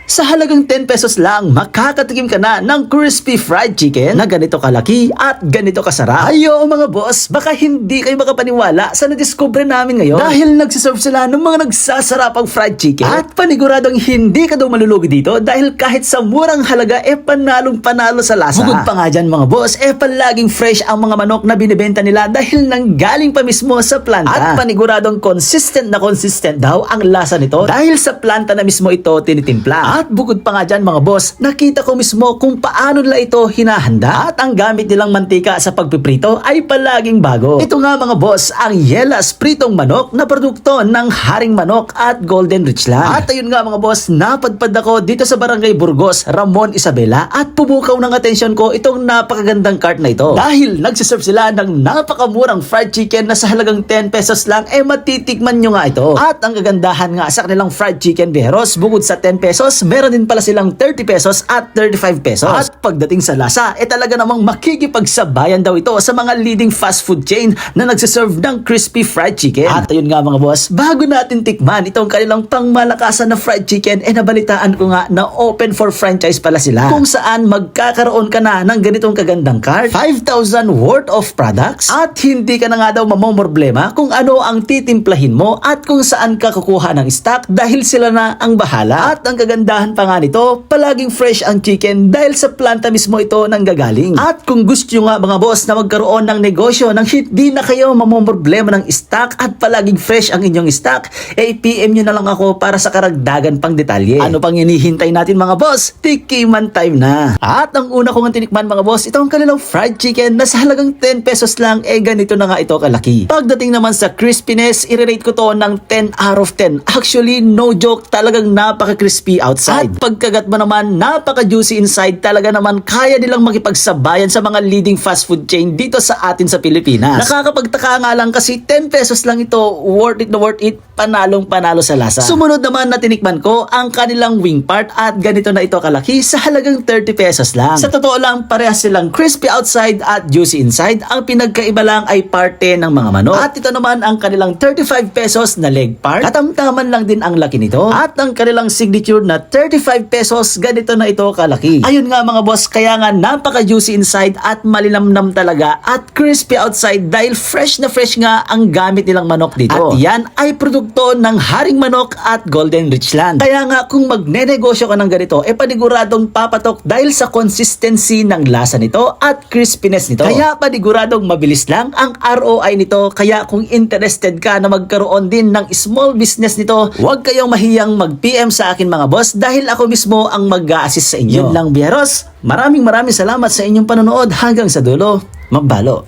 Sa halagang 10 pesos lang, makakatikim ka na ng crispy fried chicken na ganito kalaki at ganito kasarap. Ayo mga boss, baka hindi kayo makapaniwala sa nadiskubre namin ngayon dahil nagsiserve sila ng mga nagsasarapang fried chicken. At paniguradong hindi ka daw malulugi dito dahil kahit sa murang halaga panalong panalo sa lasa. Bukod pa nga dyan mga boss, palaging fresh ang mga manok na binibenta nila dahil nanggaling pa mismo sa planta. At paniguradong consistent daw ang lasa nito dahil sa planta na mismo ito tinitimpla. At bukod pa nga dyan mga boss, nakita ko mismo kung paano nila ito hinahanda at ang gamit nilang mantika sa pagpiprito ay palaging bago. Ito nga mga boss, ang Yelas pritong manok na produkto ng Haring Manok at Golden Richland. At ayun nga mga boss, napadpad ako dito sa Barangay Burgos, Ramon Isabela at pubukaw ng atensyon ko itong napakagandang cart na ito. Dahil nagsiserve sila ng napakamurang fried chicken na sa halagang 10 pesos lang matitikman nyo nga ito. At ang kagandahan nga sa kanilang fried chicken beros, bukod sa 10 pesos, meron din pala silang 30 pesos at 35 pesos. At pagdating sa lasa, talaga namang makikipagsabayan daw ito sa mga leading fast food chain na nagsiserve ng crispy fried chicken. At ayun nga mga boss, bago natin tikman itong kanilang pangmalakasan na fried chicken, nabalitaan ko nga na open for franchise pala sila. Kung saan magkakaroon ka na ng ganitong kagandang cart, 5,000 worth of products, at hindi ka na nga daw mamomroblema kung ano ang titimplahin mo at kung saan ka kukuha ng stock dahil sila na ang bahala. At ang kagandahan pa nga nito, palaging fresh ang chicken dahil sa planta mismo ito nanggagaling. At kung gusto nyo nga mga boss na magkaroon ng negosyo nang hindi na kayo mamomroblema ng stock at palaging fresh ang inyong stock, PM nyo na lang ako para sa karagdagan pang detalye. Ano pang hinihintay natin mga boss? Tikiman time na. At ang una kong tinikman mga boss, itong kanilang fried chicken na sa halagang 10 pesos lang, ganito na nga ito kalaki. Pagdating naman sa crispiness, i-rate ko to ng 10 out of 10. Actually, no joke, talagang napaka-crispy outside. At pagkagat mo naman, napaka-juicy inside. Talaga naman kaya nilang makipagsabayan sa mga leading fast food chain dito sa atin sa Pilipinas. Nakakapagtaka nga lang kasi 10 pesos lang ito, worth it na worth it, panalong panalo sa lasa. Sumunod naman na tinikman ko ang kanilang wing part at ganito na ito kalaki sa halagang 30 pesos lang. Sa totoo lang, parehas silang crispy outside at juicy inside. Ang pinagkaiba lang ay parte ng mga manok. At ito naman ang kanilang 35 pesos na leg part. Katamtaman lang din ang laki nito. At ang kanilang signature na 35 pesos, ganito na ito kalaki. Ayun nga mga boss, kaya nga napaka-juicy inside at malinamnam talaga at crispy outside dahil fresh na fresh nga ang gamit nilang manok dito. At yan ay produkto ng Haring Manok at Golden Richland. Kaya nga kung magnenegosyo ka ng ganito, paniguradong papatok dahil sa consistency ng lasa nito at crispiness nito. Kaya paniguradong mabilis lang ang ROI nito. Kaya kung interested ka na magkaroon din ng small business nito, huwag kayong mahiyang mag-PM sa akin mga boss dahil ako mismo ang mag-a-assist sa inyo. Yun lang biyaros. Maraming salamat sa inyong panonood hanggang sa dulo. Magbalo.